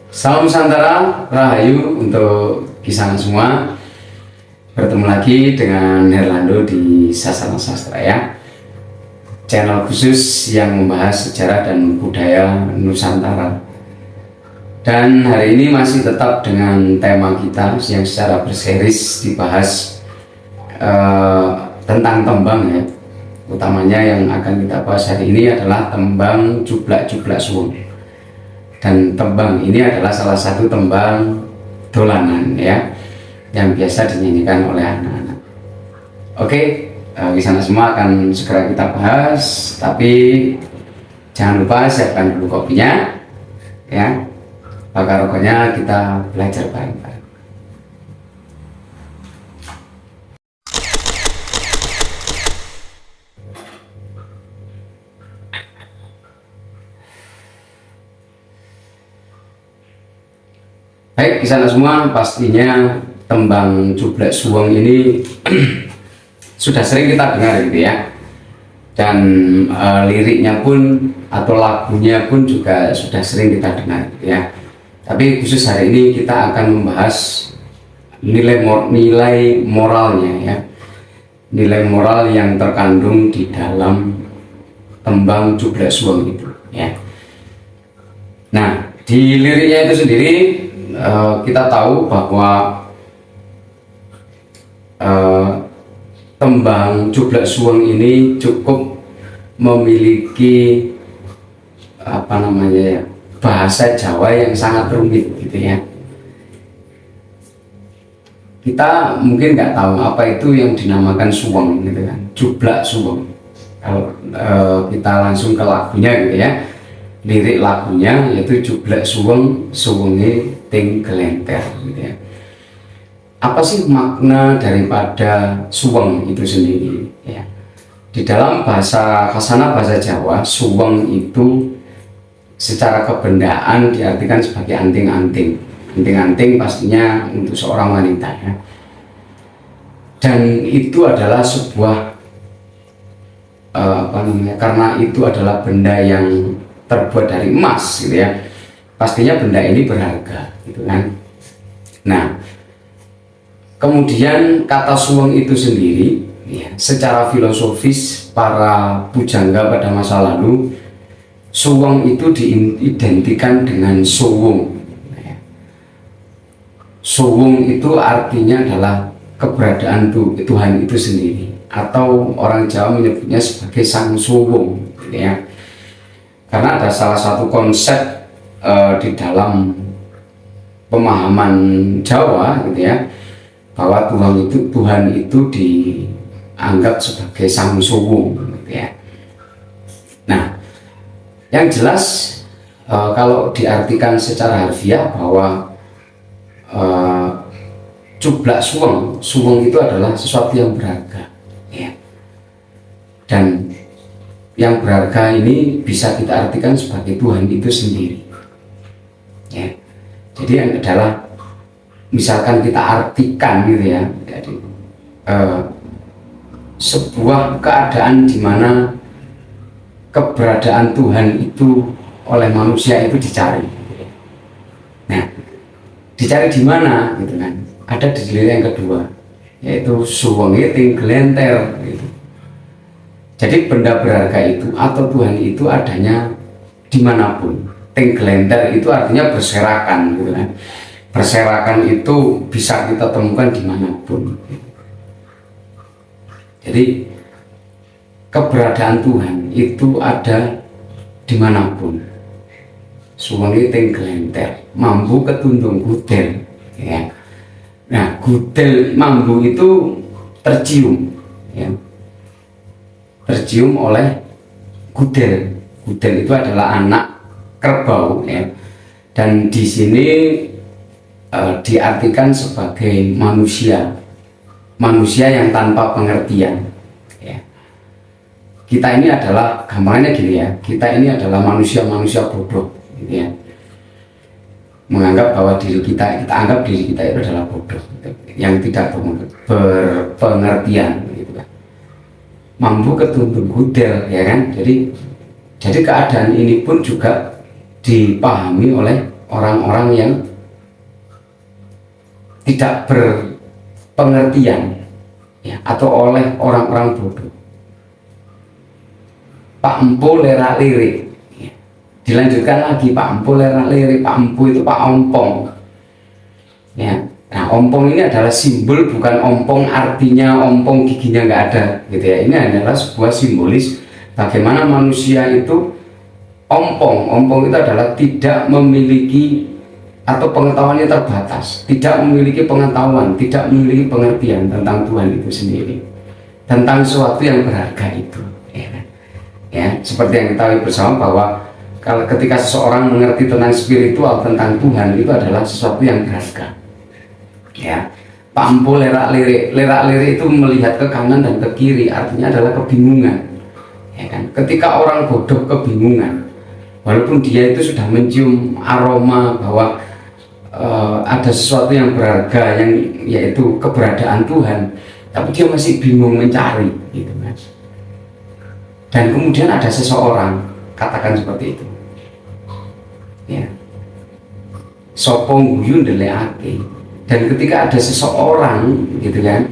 Salam Nusantara, Rahayu untuk kisah semua. Bertemu lagi dengan Herlando di Sasana Sastra ya. Channel khusus yang membahas sejarah dan budaya Nusantara. Dan hari ini masih tetap dengan tema kita yang secara berseris dibahas tentang tembang ya. Utamanya yang akan kita bahas hari ini adalah tembang Jublak-Jublak Suweng. Dan tembang ini adalah salah satu tembang dolanan ya, yang biasa dinyanyikan oleh anak-anak. Oke, kisah semua akan segera kita bahas, tapi jangan lupa siapkan dulu kopinya ya, bakar rokoknya, kita belajar bareng-bareng. Baik, kisah semua, pastinya tembang Jublak Suweng ini sudah sering kita dengar gitu ya. Dan liriknya pun atau lagunya pun juga sudah sering kita dengar gitu ya. Tapi khusus hari ini kita akan membahas nilai moralnya ya. Nilai moral yang terkandung di dalam tembang Jublak Suweng itu ya. Nah, di liriknya itu sendiri kita tahu bahwa tembang Jublak Suweng ini cukup memiliki bahasa Jawa yang sangat rumit gitu ya. Kita mungkin nggak tahu apa itu yang dinamakan suweng gitu kan, Jublak Suweng. Kalau kita langsung ke lagunya gitu ya, lirik lagunya yaitu Jublak Suweng suwenge ting gelenter gitu ya. Apa sih makna daripada suweng itu sendiri ya? Di dalam bahasa khasana bahasa Jawa, suweng itu secara kebendaan diartikan sebagai anting-anting. Anting-anting pastinya untuk seorang wanita ya. Dan itu adalah sebuah karena itu adalah benda yang terbuat dari emas gitu ya. Pastinya benda ini berharga gitu kan. Nah, kemudian kata suweng itu sendiri ya, secara filosofis para pujangga pada masa lalu, suweng itu diidentikan dengan suwung ya. Suwung itu artinya adalah keberadaan Tuhan itu sendiri, atau orang Jawa menyebutnya sebagai sang suwung gitu ya. Karena ada salah satu konsep di dalam pemahaman Jawa gitu ya, bahwa Tuhan itu dianggap sebagai sang suwung gitu ya. Nah, yang jelas kalau diartikan secara harfiah bahwa Jublak Suweng itu adalah sesuatu yang berharga ya. Dan yang berharga ini bisa kita artikan sebagai Tuhan itu sendiri ya. Jadi yang adalah, misalkan kita artikan gitu ya, jadi sebuah keadaan di mana keberadaan Tuhan itu oleh manusia itu dicari. Nah, dicari di mana gitu kan? Ada di lirik yang kedua, yaitu suwenge ting gelenter gitu. Jadi benda berharga itu atau Tuhan itu adanya dimanapun. Ting gelenter itu artinya berserakan gitu kan. Berserakan itu bisa kita temukan dimanapun. Jadi keberadaan Tuhan itu ada dimanapun. Suwenge ting gelenter, mambu ketundung gudel ya. Nah, gudel mambu itu tercium ya. Tercium oleh gudel. Gudel itu adalah anak kerbau ya. Dan di sini diartikan sebagai manusia yang tanpa pengertian ya. Kita ini adalah, gambarnya gini ya, kita ini adalah manusia bodoh gitu ya. Menganggap bahwa kita anggap diri kita itu adalah bodoh gitu, yang tidak berpengertian gitu kan. Mampu ketuntun gudel ya kan. Jadi keadaan ini pun juga dipahami oleh orang-orang yang tidak berpengertian ya, atau oleh orang-orang bodoh. Pak Empu lerak lirik ya. Dilanjutkan lagi, Pak Empu lerak lirik. Pak Empu itu Pak Ompong ya. Nah, ompong ini adalah simbol, bukan ompong artinya ompong giginya nggak ada gitu ya. Ini adalah sebuah simbolis bagaimana manusia itu ompong. Ompong itu adalah tidak memiliki atau pengetahuannya terbatas, tidak memiliki pengetahuan, tidak memiliki pengertian tentang Tuhan itu sendiri, tentang sesuatu yang berharga itu ya. Seperti yang kita tahu bersama bahwa kalau ketika seseorang mengerti tentang spiritual, tentang Tuhan, itu adalah sesuatu yang berharga ya. Pak Empu lerak lirik itu melihat ke kanan dan ke kiri, artinya adalah kebingungan ya kan. Ketika orang bodoh kebingungan, walaupun dia itu sudah mencium aroma bahwa ada sesuatu yang berharga, yang yaitu keberadaan Tuhan, tapi dia masih bingung mencari gitu kan. Dan kemudian ada seseorang, katakan seperti itu ya, sopong guyu ndelekake. Dan ketika ada seseorang gitu kan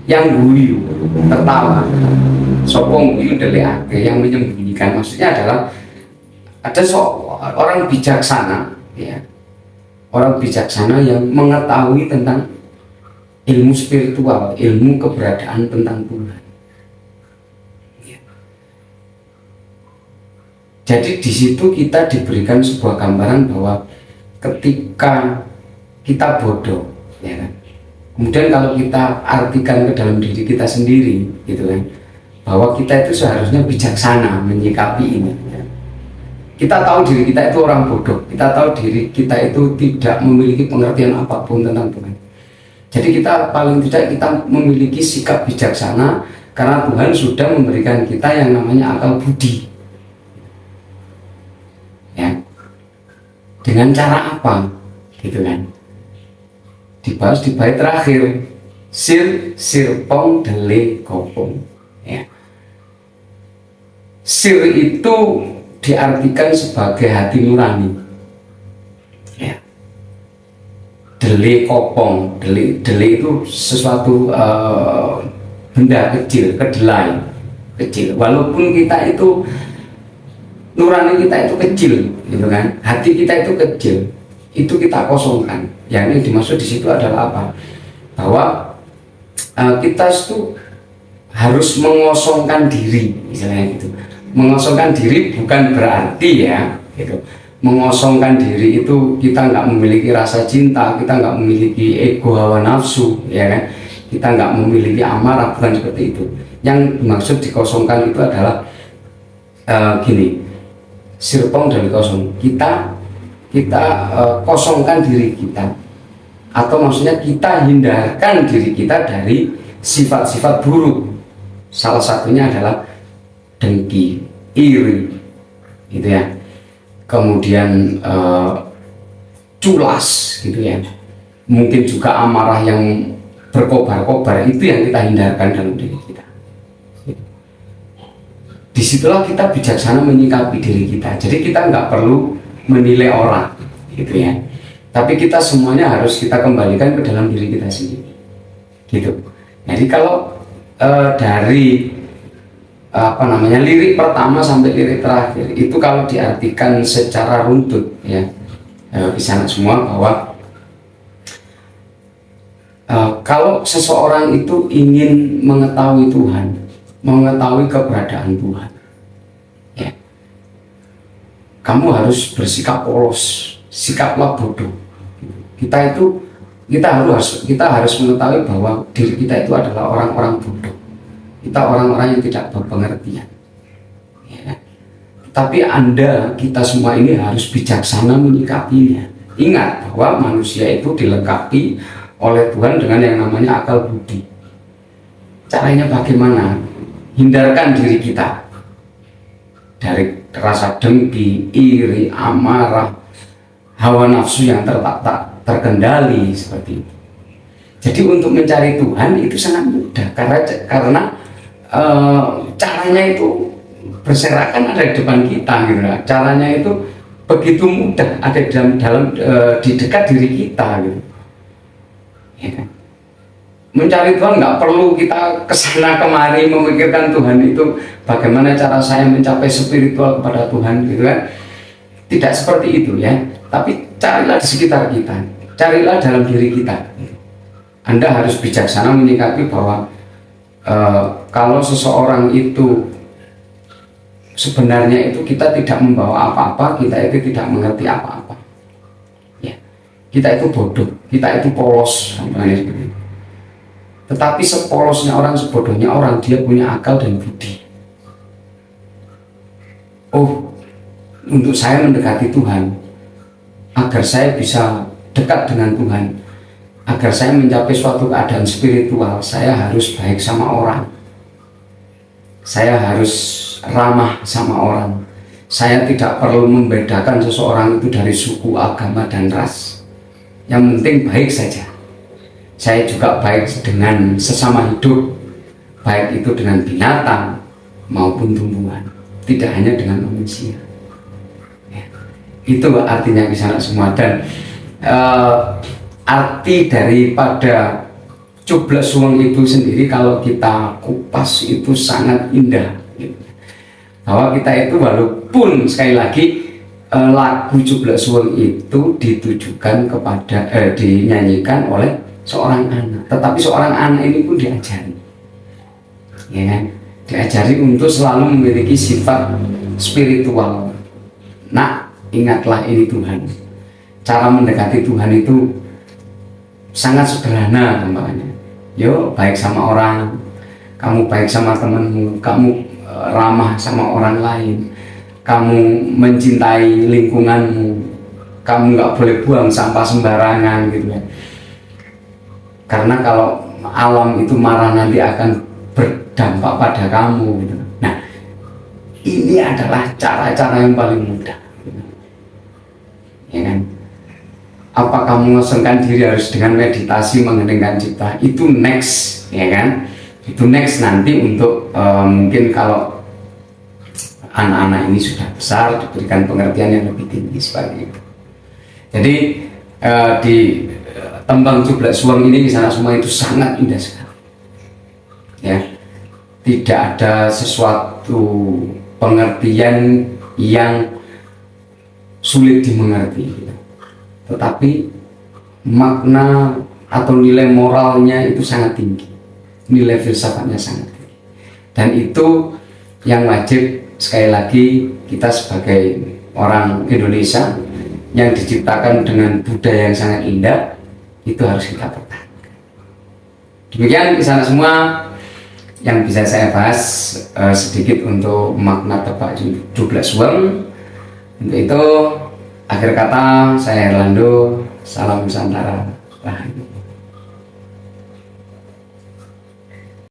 yang guyu, tertawa, sopong guyu ndelekake, yang menyembunyikan, maksudnya adalah ada orang bijaksana ya, orang bijaksana yang mengetahui tentang ilmu spiritual, ilmu keberadaan tentang Tuhan ya. Jadi di situ kita diberikan sebuah gambaran bahwa ketika kita bodoh ya kan, kemudian kalau kita artikan ke dalam diri kita sendiri gitu kan, bahwa kita itu seharusnya bijaksana menyikapi ini ya. Kita tahu diri kita itu orang bodoh, kita tahu diri kita itu tidak memiliki pengertian apapun tentang Tuhan. Jadi kita paling tidak kita memiliki sikap bijaksana, karena Tuhan sudah memberikan kita yang namanya akal budi ya. Dengan cara apa gitu kan, dibahas di bait terakhir, sirpong dele kopong ya. Sir itu diartikan sebagai hati nurani ya. Dele kopong, dele itu sesuatu benda kecil, kedelai kecil. Walaupun kita itu nurani kita itu kecil gitu kan, hati kita itu kecil, itu kita kosongkan. Yang ini dimaksud di situ adalah apa? Bahwa kita itu harus mengosongkan diri, misalnya gitu. Mengosongkan diri bukan berarti ya gitu, mengosongkan diri itu kita nggak memiliki rasa cinta, kita nggak memiliki ego hawa nafsu ya kan, kita nggak memiliki amarah, bukan seperti itu. Yang dimaksud dikosongkan itu adalah gini, sirpong dari kosong, kita kosongkan diri kita, atau maksudnya kita hindarkan diri kita dari sifat-sifat buruk. Salah satunya adalah dengki, iri gitu ya, kemudian culas gitu ya, mungkin juga amarah yang berkobar-kobar, itu yang kita hindarkan dalam diri kita. Disitulah kita bijaksana menyikapi diri kita. Jadi kita nggak perlu menilai orang gitu ya, tapi kita semuanya harus kita kembalikan ke dalam diri kita sendiri gitu. Jadi kalau dari lirik pertama sampai lirik terakhir itu kalau diartikan secara runtut ya, di sana semua bahwa kalau seseorang itu ingin mengetahui Tuhan, mengetahui keberadaan Tuhan ya, kamu harus bersikap polos, sikaplah bodoh. Kita harus mengetahui bahwa diri kita itu adalah orang-orang bodoh, kita orang-orang yang tidak berpengertian ya. Tapi kita semua ini harus bijaksana menyikapinya. Ingat bahwa manusia itu dilengkapi oleh Tuhan dengan yang namanya akal budi. Caranya bagaimana? Hindarkan diri kita dari rasa dengki, iri, amarah, hawa nafsu yang tak terkendali seperti itu. Jadi untuk mencari Tuhan itu sangat mudah, karena caranya itu berserakan ada di depan kita gitu. Caranya itu begitu mudah ada di dekat diri kita gitu. Ya kan? Mencari Tuhan nggak perlu kita kesana kemari memikirkan Tuhan itu bagaimana cara saya mencapai spiritual kepada Tuhan gitu kan. Tidak seperti itu ya, tapi carilah di sekitar kita, carilah dalam diri kita. Anda harus bijaksana menyikapi bahwa kalau seseorang itu sebenarnya itu kita tidak membawa apa-apa, kita itu tidak mengerti apa-apa ya. Kita itu bodoh, kita itu polos sebenarnya seperti itu. Tetapi sepolosnya orang, sebodohnya orang, dia punya akal dan budi. Oh, untuk saya mendekati Tuhan, agar saya bisa dekat dengan Tuhan, agar saya mencapai suatu keadaan spiritual, saya harus baik sama orang, saya harus ramah sama orang, saya tidak perlu membedakan seseorang itu dari suku, agama, dan ras. Yang penting baik saja. Saya juga baik dengan sesama hidup, baik itu dengan binatang maupun tumbuhan, tidak hanya dengan manusia. Ya, itu artinya di sana semua. Dan arti daripada Cublek Suweng itu sendiri kalau kita kupas itu sangat indah. Bahwa kita itu walaupun sekali lagi lagu Cublek Suweng itu ditujukan kepada dinyanyikan oleh seorang anak, tetapi seorang anak ini pun diajari, ya kan? Diajari untuk selalu memiliki sifat spiritual. Nah, ingatlah ini Tuhan. Cara mendekati Tuhan itu sangat sederhana tampaknya. Yo, baik sama orang, kamu baik sama temanmu, kamu ramah sama orang lain, kamu mencintai lingkunganmu, kamu nggak boleh buang sampah sembarangan gitu ya. Karena kalau alam itu marah nanti akan berdampak pada kamu gitu. Nah, ini adalah cara-cara yang paling mudah, ya kan? Apa kamu mengosongkan diri harus dengan meditasi mengheningkan cipta? Itu next, ya kan? Itu next nanti untuk mungkin kalau anak-anak ini sudah besar diberikan pengertian yang lebih tinggi seperti itu. Jadi di tembang Cublek Suweng ini di sana semua itu sangat indah sekali. Ya, tidak ada sesuatu pengertian yang sulit dimengerti, gitu. Tetapi makna atau nilai moralnya itu sangat tinggi, nilai filsafatnya sangat tinggi, dan itu yang wajib sekali lagi kita sebagai orang Indonesia yang diciptakan dengan budaya yang sangat indah itu harus kita pertahankan. Demikian di sana semua yang bisa saya bahas sedikit untuk makna tebak Cublek Suweng. Untuk itu akhir kata saya Herlando, salam Nusantara.